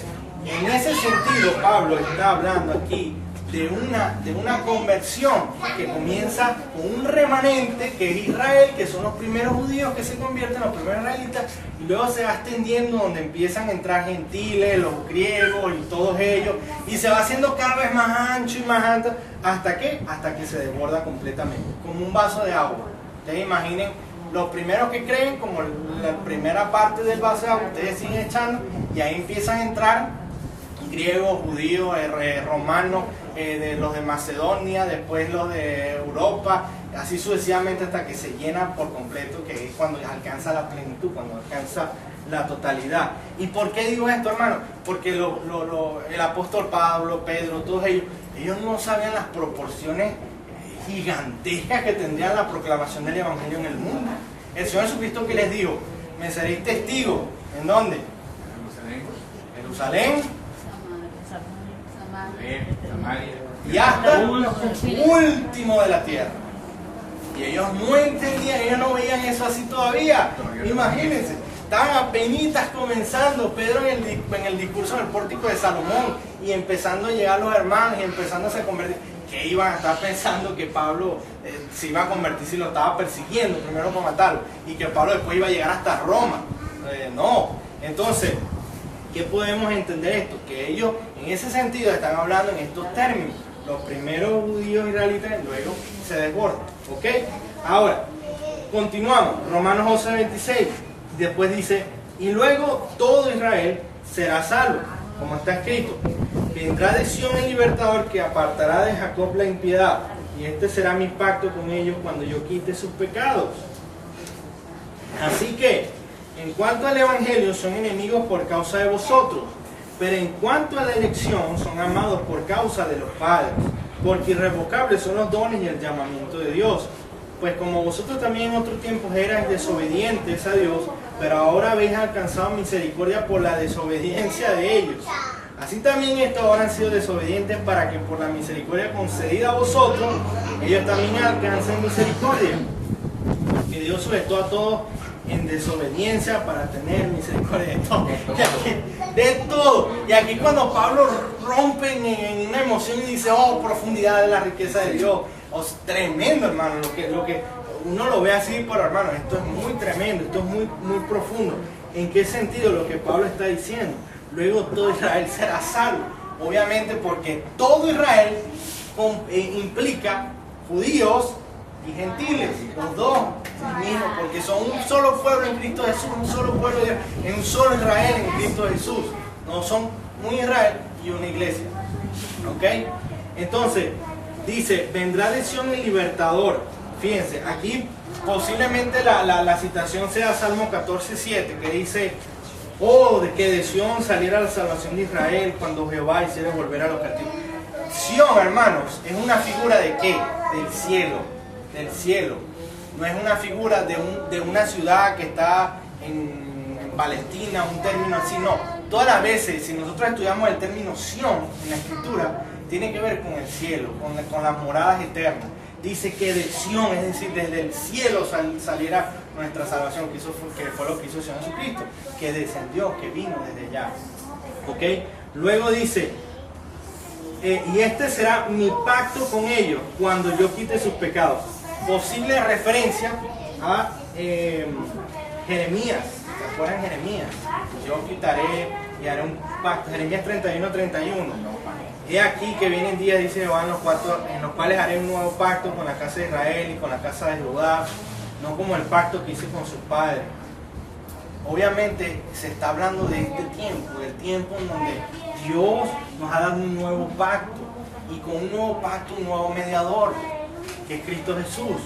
en ese sentido, Pablo está hablando aquí de una conversión que comienza con un remanente que es Israel, que son los primeros judíos que se convierten, los primeros israelitas, y luego se va extendiendo donde empiezan a entrar gentiles, los griegos y todos ellos, y se va haciendo cada vez más ancho y más alto, ¿hasta qué? Hasta que se desborda completamente, como un vaso de agua. Ustedes imaginen, los primeros que creen, como la primera parte del vaso de agua, ustedes siguen echando, y ahí empiezan a entrar griegos, judíos, romanos, de los de Macedonia, después los de Europa, así sucesivamente hasta que se llena por completo, que es cuando alcanza la plenitud, cuando alcanza la totalidad. ¿Y por qué digo esto, hermano? Porque el apóstol Pablo, Pedro, todos ellos no sabían las proporciones gigantescas que tendría la proclamación del Evangelio en el mundo. El Señor Jesucristo, que les dijo, me seréis testigos, ¿en dónde? Jerusalén, y hasta último de la tierra. Y ellos no entendían, ellos no veían eso así todavía. Imagínense, estaban apenas comenzando Pedro en el discurso en el pórtico de Salomón y empezando a llegar los hermanos y empezándose a convertir. Que iban a estar pensando que Pablo se iba a convertir si lo estaba persiguiendo primero para matarlo y que Pablo después iba a llegar hasta Roma. No, entonces, ¿qué podemos entender esto? Que ellos en ese sentido están hablando en estos términos. Los primeros judíos israelitas luego se desbordan. ¿Ok? Ahora, continuamos. Romanos 11:26. Después dice, y luego todo Israel será salvo, como está escrito. Vendrá de Sión el libertador que apartará de Jacob la impiedad. Y este será mi pacto con ellos cuando yo quite sus pecados. Así que, en cuanto al Evangelio, son enemigos por causa de vosotros, pero en cuanto a la elección, son amados por causa de los padres, porque irrevocables son los dones y el llamamiento de Dios. Pues como vosotros también en otros tiempos erais desobedientes a Dios, pero ahora habéis alcanzado misericordia por la desobediencia de ellos. Así también estos ahora han sido desobedientes para que por la misericordia concedida a vosotros, ellos también alcancen misericordia. Que Dios sujetó a todos en desobediencia para tener misericordia de todo. De todo. Y aquí cuando Pablo rompe en una emoción y dice, oh, profundidad de la riqueza de Dios. Oh, tremendo, hermano. Lo que uno lo ve así, pero hermano, esto es muy tremendo, esto es muy profundo. ¿En qué sentido lo que Pablo está diciendo? Luego todo Israel será salvo. Obviamente porque todo Israel implica judíos y gentiles, los dos mismos, porque son un solo pueblo en Cristo Jesús, un solo pueblo en un solo Israel en Cristo Jesús. No son un Israel y una iglesia. ¿Ok? Entonces, dice, vendrá de Sión el libertador. Fíjense, aquí posiblemente la citación sea Salmo 14:7, que dice, oh, de que de Sión saliera la salvación de Israel cuando Jehová hiciera volver a los cautivos. Sion, hermanos, es una figura de ¿qué? Del cielo, del cielo. No es una figura de una ciudad que está en Palestina, un término así, no. Todas las veces, si nosotros estudiamos el término Sion en la Escritura, tiene que ver con el cielo, con las moradas eternas. Dice que de Sion, es decir, desde el cielo saliera nuestra salvación, que fue lo que hizo el Señor Jesucristo, que descendió, que vino desde allá. ¿Ok? Luego dice, y este será mi pacto con ellos cuando yo quite sus pecados. Posible referencia a Jeremías. ¿Se acuerdan Jeremías? Yo quitaré y haré un pacto. Jeremías 31:31. He aquí que vienen días, dice Jehová, en los cuales haré un nuevo pacto con la casa de Israel y con la casa de Judá, no como el pacto que hice con sus padres. Obviamente se está hablando de este tiempo, del tiempo en donde Dios nos ha dado un nuevo pacto, y con un nuevo pacto, un nuevo mediador, que es Cristo Jesús.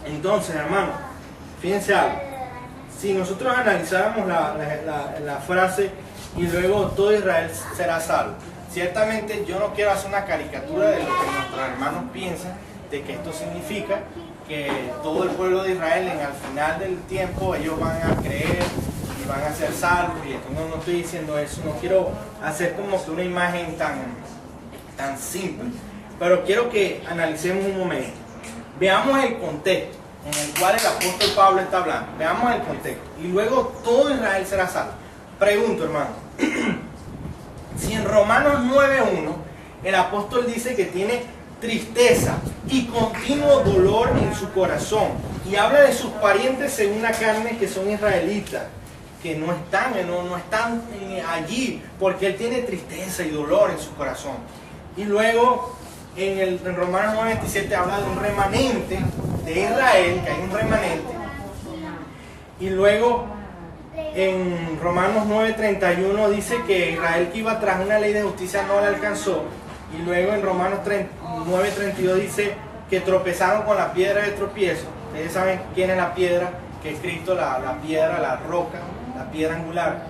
Entonces, hermano, fíjense algo. Si nosotros analizáramos la frase, y luego todo Israel será salvo, ciertamente yo no quiero hacer una caricatura de lo que nuestros hermanos piensan, de que esto significa que todo el pueblo de Israel al final del tiempo ellos van a creer y van a ser salvos, y esto no estoy diciendo eso, no quiero hacer como que una imagen tan simple, pero quiero que analicemos un momento, veamos el contexto en el cual el apóstol Pablo está hablando, veamos el contexto, y luego todo Israel será salvo. Pregunto, hermano, si en Romanos 9:1 el apóstol dice que tiene tristeza y continuo dolor en su corazón, y habla de sus parientes según la carne que son israelitas, que no están allí porque él tiene tristeza y dolor en su corazón. Y luego en Romanos 9:27 habla de un remanente de Israel, que hay un remanente. Y luego en Romanos 9:31 dice que Israel, que iba tras una ley de justicia, no la alcanzó. Y luego en Romanos 9:32 dice que tropezaron con la piedra de tropiezo. Ustedes saben quién es la piedra, que es Cristo, la piedra, la roca, la piedra angular.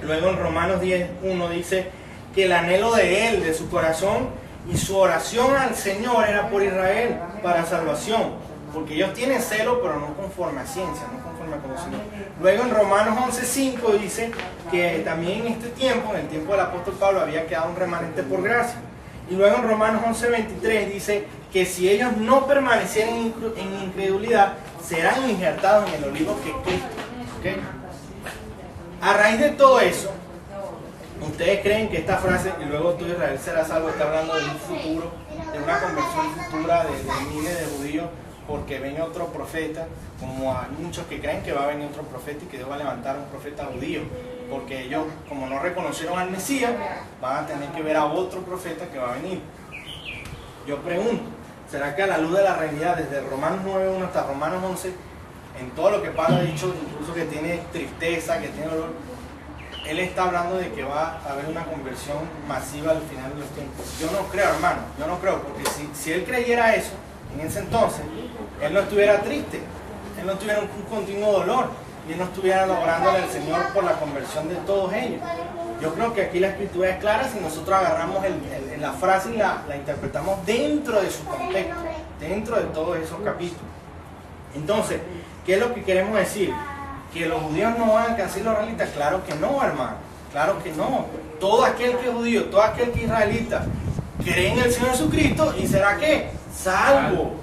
Luego en Romanos 10:1 dice que el anhelo de él, de su corazón, y su oración al Señor era por Israel, para salvación, porque ellos tienen celo, pero no conforme a ciencia, no conforme a conocimiento. Luego en Romanos 11:5 dice que también en este tiempo, en el tiempo del apóstol Pablo, había quedado un remanente por gracia. Y luego en Romanos 11:23 dice que si ellos no permanecieran en incredulidad, serán injertados en el olivo que es Cristo. ¿Okay? A raíz de todo eso, ¿ustedes creen que esta frase, y luego tú Israel será salvo, está hablando de un futuro, de una conversión futura de miles de judíos, porque viene otro profeta, como hay muchos que creen que va a venir otro profeta y que Dios va a levantar un profeta judío, porque ellos, como no reconocieron al Mesías, van a tener que ver a otro profeta que va a venir? Yo pregunto, ¿será que a la luz de la realidad, desde Romanos 9:1 hasta Romanos 11, en todo lo que Pablo ha dicho, incluso que tiene tristeza, que tiene dolor, él está hablando de que va a haber una conversión masiva al final de los tiempos? Yo no creo, hermano, yo no creo, porque si él creyera eso, en ese entonces, él no estuviera triste, él no tuviera un continuo dolor, y él no estuviera lográndole al Señor por la conversión de todos ellos. Yo creo que aquí la escritura es clara si nosotros agarramos la frase y la interpretamos dentro de su contexto, dentro de todos esos capítulos. Entonces, ¿qué es lo que queremos decir? ¿Que los judíos no van a alcanzar los israelitas? Claro que no, hermano, claro que no. Todo aquel que es judío, todo aquel que es israelita, cree en el Señor Jesucristo y será ¿qué? Salvo.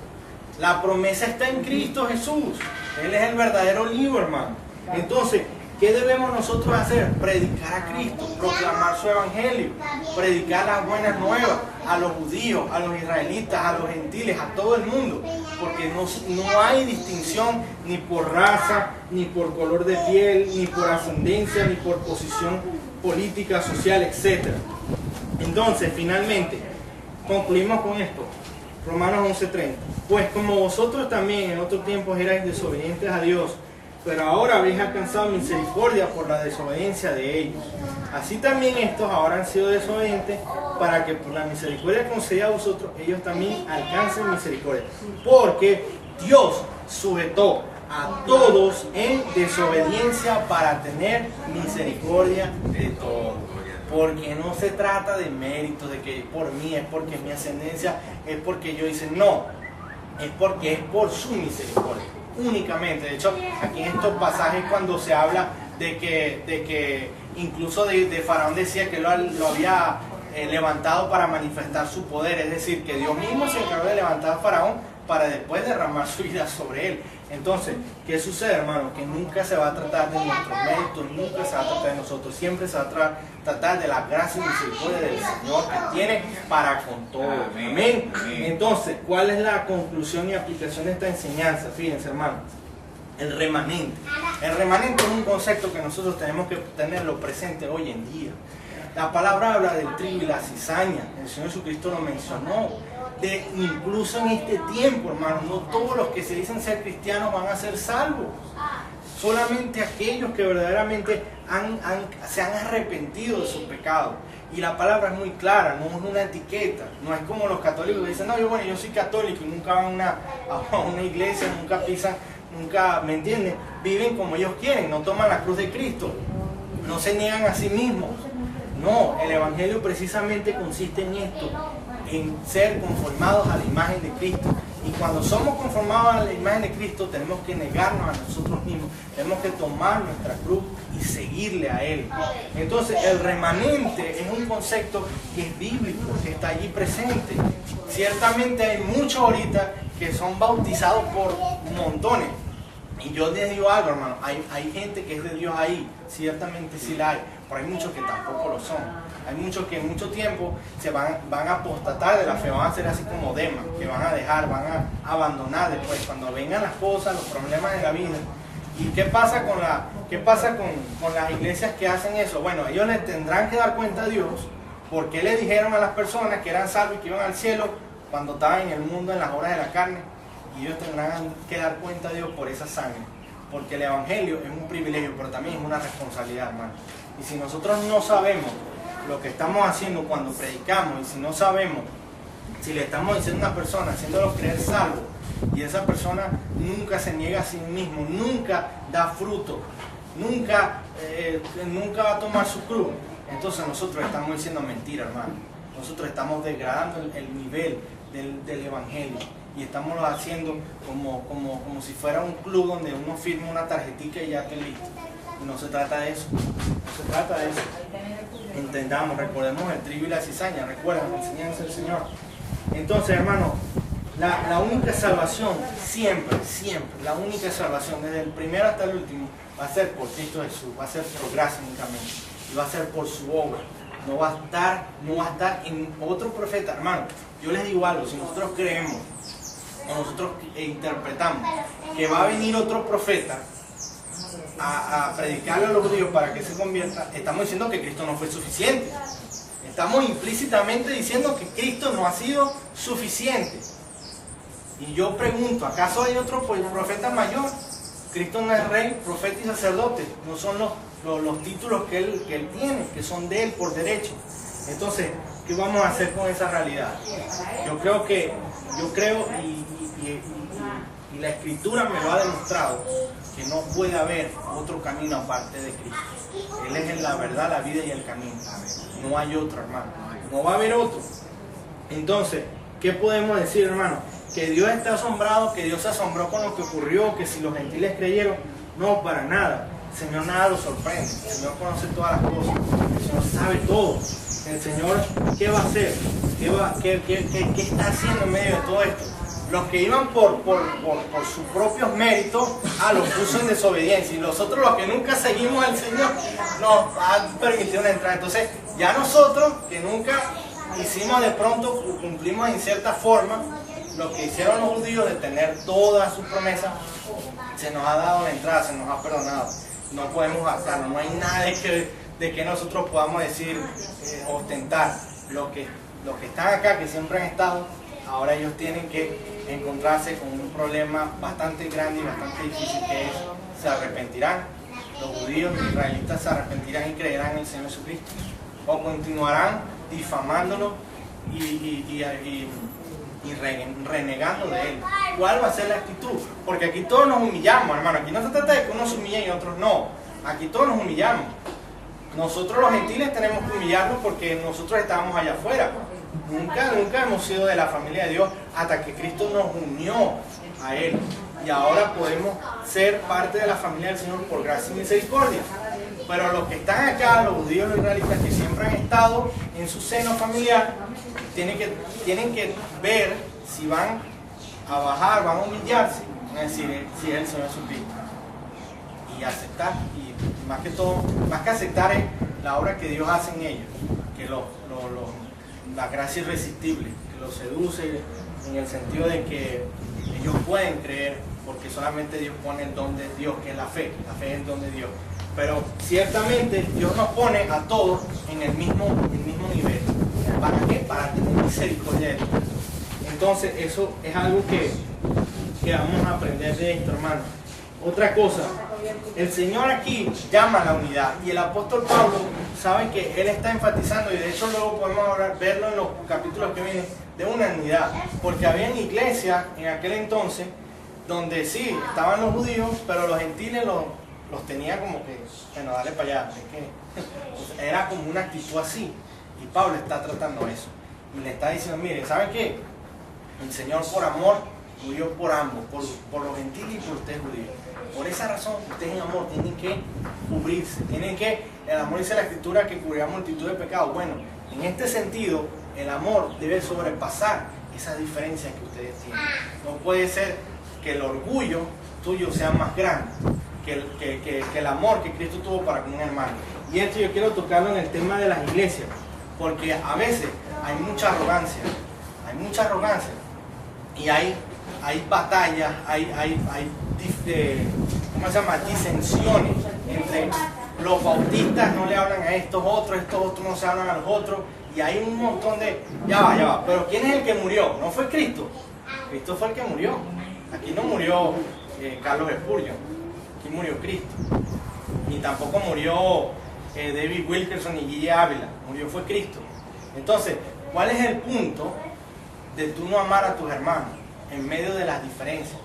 La promesa está en Cristo Jesús. Él es el verdadero olivo, hermano. Entonces, ¿qué debemos nosotros hacer? Predicar a Cristo, proclamar su evangelio, predicar las buenas nuevas a los judíos, a los israelitas, a los gentiles, a todo el mundo, porque no hay distinción ni por raza, ni por color de piel, ni por ascendencia, ni por posición política, social, etc. Entonces, finalmente, concluimos con esto. Romanos 11:30. Pues como vosotros también en otro tiempo erais desobedientes a Dios, pero ahora habéis alcanzado misericordia por la desobediencia de ellos, así también estos ahora han sido desobedientes, para que por la misericordia concedida a vosotros, ellos también alcancen misericordia. Porque Dios sujetó a todos en desobediencia para tener misericordia de todos. Porque no se trata de méritos, de que por mí, es porque mi ascendencia, es porque yo hice, no, es porque es por su misericordia, únicamente. De hecho, aquí en estos pasajes cuando se habla de que incluso de Faraón decía que lo había levantado para manifestar su poder, es decir, que Dios mismo se encargó de levantar a Faraón para después derramar su ira sobre él. Entonces, ¿qué sucede, hermano? Que nunca se va a tratar de nuestros méritos, nunca se va a tratar de nosotros, siempre se va a tratar de la gracia y misericordia del Señor que tiene para con todo. Amén. Entonces, ¿cuál es la conclusión y aplicación de esta enseñanza? Fíjense, hermano, el remanente. El remanente es un concepto que nosotros tenemos que tenerlo presente hoy en día. La palabra habla del trigo y la cizaña. El Señor Jesucristo lo mencionó. Incluso en este tiempo, hermano, no todos los que se dicen ser cristianos van a ser salvos. Solamente aquellos que verdaderamente se han arrepentido de sus pecados. Y la palabra es muy clara, no es una etiqueta. No es como los católicos que dicen, no, yo soy católico y nunca van a una iglesia, nunca pisan, nunca, ¿me entienden? Viven como ellos quieren, no toman la cruz de Cristo, no se niegan a sí mismos. No, el Evangelio precisamente consiste en esto, en ser conformados a la imagen de Cristo. Y cuando somos conformados a la imagen de Cristo, tenemos que negarnos a nosotros mismos, tenemos que tomar nuestra cruz y seguirle a Él. Entonces, el remanente es un concepto que es bíblico, que está allí presente. Ciertamente hay muchos ahorita que son bautizados por montones. Y yo les digo algo, hermano, hay gente que es de Dios ahí, ciertamente sí la hay, pero hay muchos que tampoco lo son. Hay muchos que en mucho tiempo se van a apostatar de la fe, van a ser así como Demas, que van a dejar, van a abandonar después, cuando vengan las cosas, los problemas de la vida. ¿Y qué pasa con las iglesias que hacen eso? Bueno, ellos le tendrán que dar cuenta a Dios, porque le dijeron a las personas que eran salvos y que iban al cielo cuando estaban en el mundo en las obras de la carne. Y ellos tendrán que dar cuenta a Dios por esa sangre, porque el Evangelio es un privilegio, pero también es una responsabilidad, hermano. Y si nosotros no sabemos lo que estamos haciendo cuando predicamos, y si no sabemos, si le estamos diciendo a una persona, haciéndolo creer salvo, y esa persona nunca se niega a sí mismo, nunca da fruto, nunca va a tomar su cruz, entonces nosotros estamos diciendo mentira, hermano. Nosotros estamos degradando el nivel del Evangelio. Y estamos haciendo como si fuera un club donde uno firma una tarjetita y ya está listo. Y no se trata de eso. No se trata de eso. Entendamos, recordemos el trigo y la cizaña. Recuerden la enseñanza del Señor. Entonces, hermano, la única salvación, siempre, la única salvación, desde el primero hasta el último, va a ser por Cristo Jesús, va a ser por gracia únicamente. Y va a ser por su obra. No va a estar en otro profeta, hermano. Yo les digo algo, si nosotros creemos, nosotros interpretamos que va a venir otro profeta a predicarle a los judíos para que se convierta, estamos diciendo que Cristo no fue suficiente. Estamos implícitamente diciendo que Cristo no ha sido suficiente. Y yo pregunto, ¿acaso hay otro profeta mayor? Cristo no es rey, profeta y sacerdote, no son los títulos que él tiene, que son de él por derecho. Entonces, ¿qué vamos a hacer con esa realidad? Yo creo y la Escritura me lo ha demostrado, que no puede haber otro camino aparte de Cristo. Él es la verdad, la vida y el camino. No hay otro, hermano. No va a haber otro. Entonces, ¿qué podemos decir, hermano? Que Dios está asombrado, que Dios se asombró con lo que ocurrió, que si los gentiles creyeron, no, para nada. El Señor nada lo sorprende. El Señor conoce todas las cosas. El Señor sabe todo. El Señor, ¿qué va a hacer? ¿Qué está haciendo en medio de todo esto? Los que iban por sus propios méritos, los puso en desobediencia. Y nosotros, los que nunca seguimos al Señor, nos han permitido una entrada. Entonces, ya nosotros, que nunca hicimos de pronto, cumplimos en cierta forma lo que hicieron los judíos de tener todas sus promesas, se nos ha dado la entrada, se nos ha perdonado. No podemos gastarnos, no hay nada de que nosotros podamos decir, ostentar. Los que están acá, que siempre han estado, ahora ellos tienen que encontrarse con un problema bastante grande y bastante difícil, que es, se arrepentirán. Los judíos, los israelitas se arrepentirán y creerán en el Señor Jesucristo, o continuarán difamándolo y renegando de Él. ¿Cuál va a ser la actitud? Porque aquí todos nos humillamos, hermano. Aquí no se trata de que unos se humillen y otros no. Aquí todos nos humillamos. Nosotros los gentiles tenemos que humillarnos porque nosotros estábamos allá afuera. Nunca hemos sido de la familia de Dios hasta que Cristo nos unió a Él. Y ahora podemos ser parte de la familia del Señor por gracia y misericordia. Pero los que están acá, los judíos, los israelitas, que siempre han estado en su seno familiar, tienen que ver si van a bajar, van a humillarse, van a decir si es el Señor Jesucristo. Y aceptar, y más que todo, más que aceptar es la obra que Dios hace en ellos, que la gracia irresistible, que los seduce en el sentido de que ellos pueden creer, porque solamente Dios pone el don de Dios, que es la fe es el don de Dios. Pero ciertamente Dios nos pone a todos en el mismo nivel. ¿Para qué? Para tener misericordia de Dios. Entonces eso es algo que vamos a aprender de esto, hermano. Otra cosa, el Señor aquí llama a la unidad y el apóstol Pablo sabe que él está enfatizando, y de hecho luego podemos verlo en los capítulos que vienen, de una unidad, porque había iglesias en aquel entonces donde sí, estaban los judíos, pero los gentiles los tenían como que, bueno, dale para allá, es que era como una actitud así, y Pablo está tratando eso, y le está diciendo, mire, ¿saben qué? El Señor por amor murió por ambos, por los gentiles y por ustedes judíos. Por esa razón, ustedes en amor tienen que cubrirse, el amor dice la Escritura que cubrirá multitud de pecados. Bueno, en este sentido, el amor debe sobrepasar esas diferencias que ustedes tienen. No puede ser que el orgullo tuyo sea más grande que el amor que Cristo tuvo para con un hermano. Y esto yo quiero tocarlo en el tema de las iglesias, porque a veces hay mucha arrogancia, y hay batallas, ¿cómo se llama? Disensiones entre los bautistas, no le hablan a estos otros no se hablan a los otros, y hay un montón de, ya va, pero ¿quién es el que murió? No fue Cristo, Cristo fue el que murió. Aquí no murió Carlos Spurgeon, aquí murió Cristo, ni tampoco murió David Wilkerson y Guille Ávila, fue Cristo. Entonces, ¿cuál es el punto de tú no amar a tus hermanos en medio de las diferencias?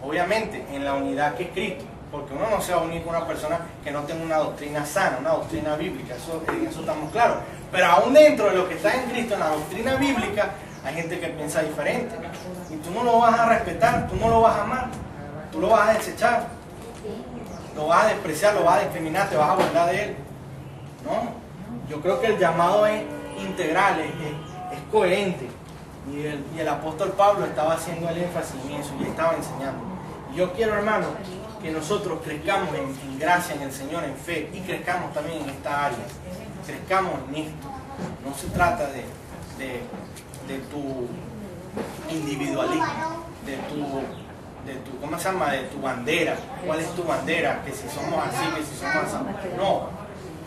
Obviamente en la unidad que es Cristo, porque uno no se va a unir con una persona que no tenga una doctrina sana, una doctrina bíblica, en eso estamos claros. Pero aún dentro de lo que está en Cristo, en la doctrina bíblica, hay gente que piensa diferente, y tú no lo vas a respetar, tú no lo vas a amar, tú lo vas a desechar, lo vas a despreciar, lo vas a discriminar, te vas a burlar de él. No, yo creo que el llamado es integral, es coherente. Y el apóstol Pablo estaba haciendo el énfasis en eso y estaba enseñando. Y yo quiero, hermano, que nosotros crezcamos en gracia en el Señor, en fe, y crezcamos también en esta área. Crezcamos en esto. No se trata de tu individualismo, de tu, ¿cómo se llama? De tu bandera. ¿Cuál es tu bandera? Que si somos así, que si somos así. No,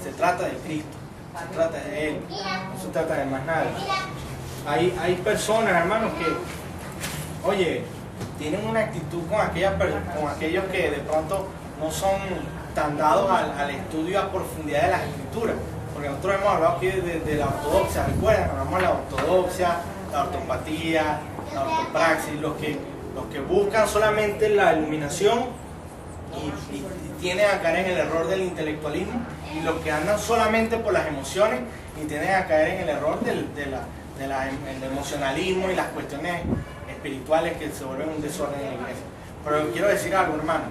se trata de Cristo, se trata de Él, no se trata de más nada. Hay personas, hermanos, que, oye, tienen una actitud con aquellos que de pronto no son tan dados al estudio a profundidad de las Escrituras. Porque nosotros hemos hablado aquí de la ortodoxia, recuerdan, hablamos de la ortodoxia, la ortopatía, la ortopraxis, los que buscan solamente la iluminación y tienden a caer en el error del intelectualismo, y los que andan solamente por las emociones y tienden a caer en el error del emocionalismo y las cuestiones espirituales que se vuelven un desorden en la iglesia. Pero quiero decir algo, hermano,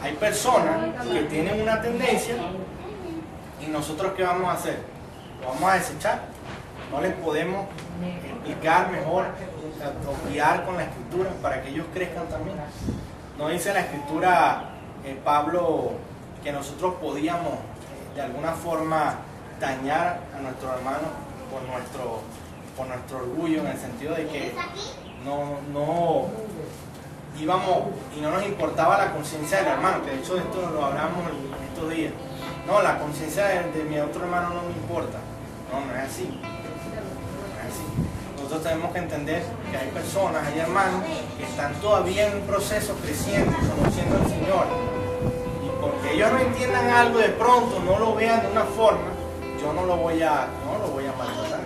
hay personas que tienen una tendencia, y nosotros ¿qué vamos a hacer? Lo vamos a desechar. No les podemos explicar mejor o guiar con la Escritura para que ellos crezcan también. No dice la Escritura, Pablo, que nosotros podíamos de alguna forma dañar a nuestros hermanos por nuestro orgullo, en el sentido de que no íbamos y no nos importaba la conciencia del hermano, que de hecho esto lo hablamos en estos días. No, la conciencia de mi otro hermano no me importa. No es así. Nosotros tenemos que entender que hay personas, hay hermanos que están todavía en un proceso creciendo, conociendo al Señor. Y porque ellos no entiendan algo de pronto, no lo vean de una forma, yo no lo voy a maltratar.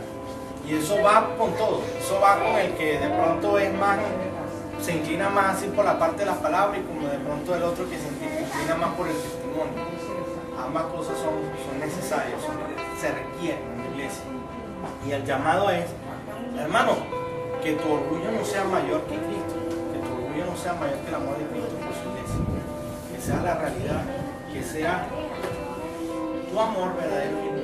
Y eso va con todo. Eso va con el que de pronto se inclina más así por la parte de las palabras, y como de pronto el otro que se inclina más por el testimonio. Ambas cosas son necesarias, se requieren en la iglesia. Y el llamado es, hermano, que tu orgullo no sea mayor que Cristo, que tu orgullo no sea mayor que el amor de Cristo por su iglesia, que sea la realidad, que sea tu amor verdadero y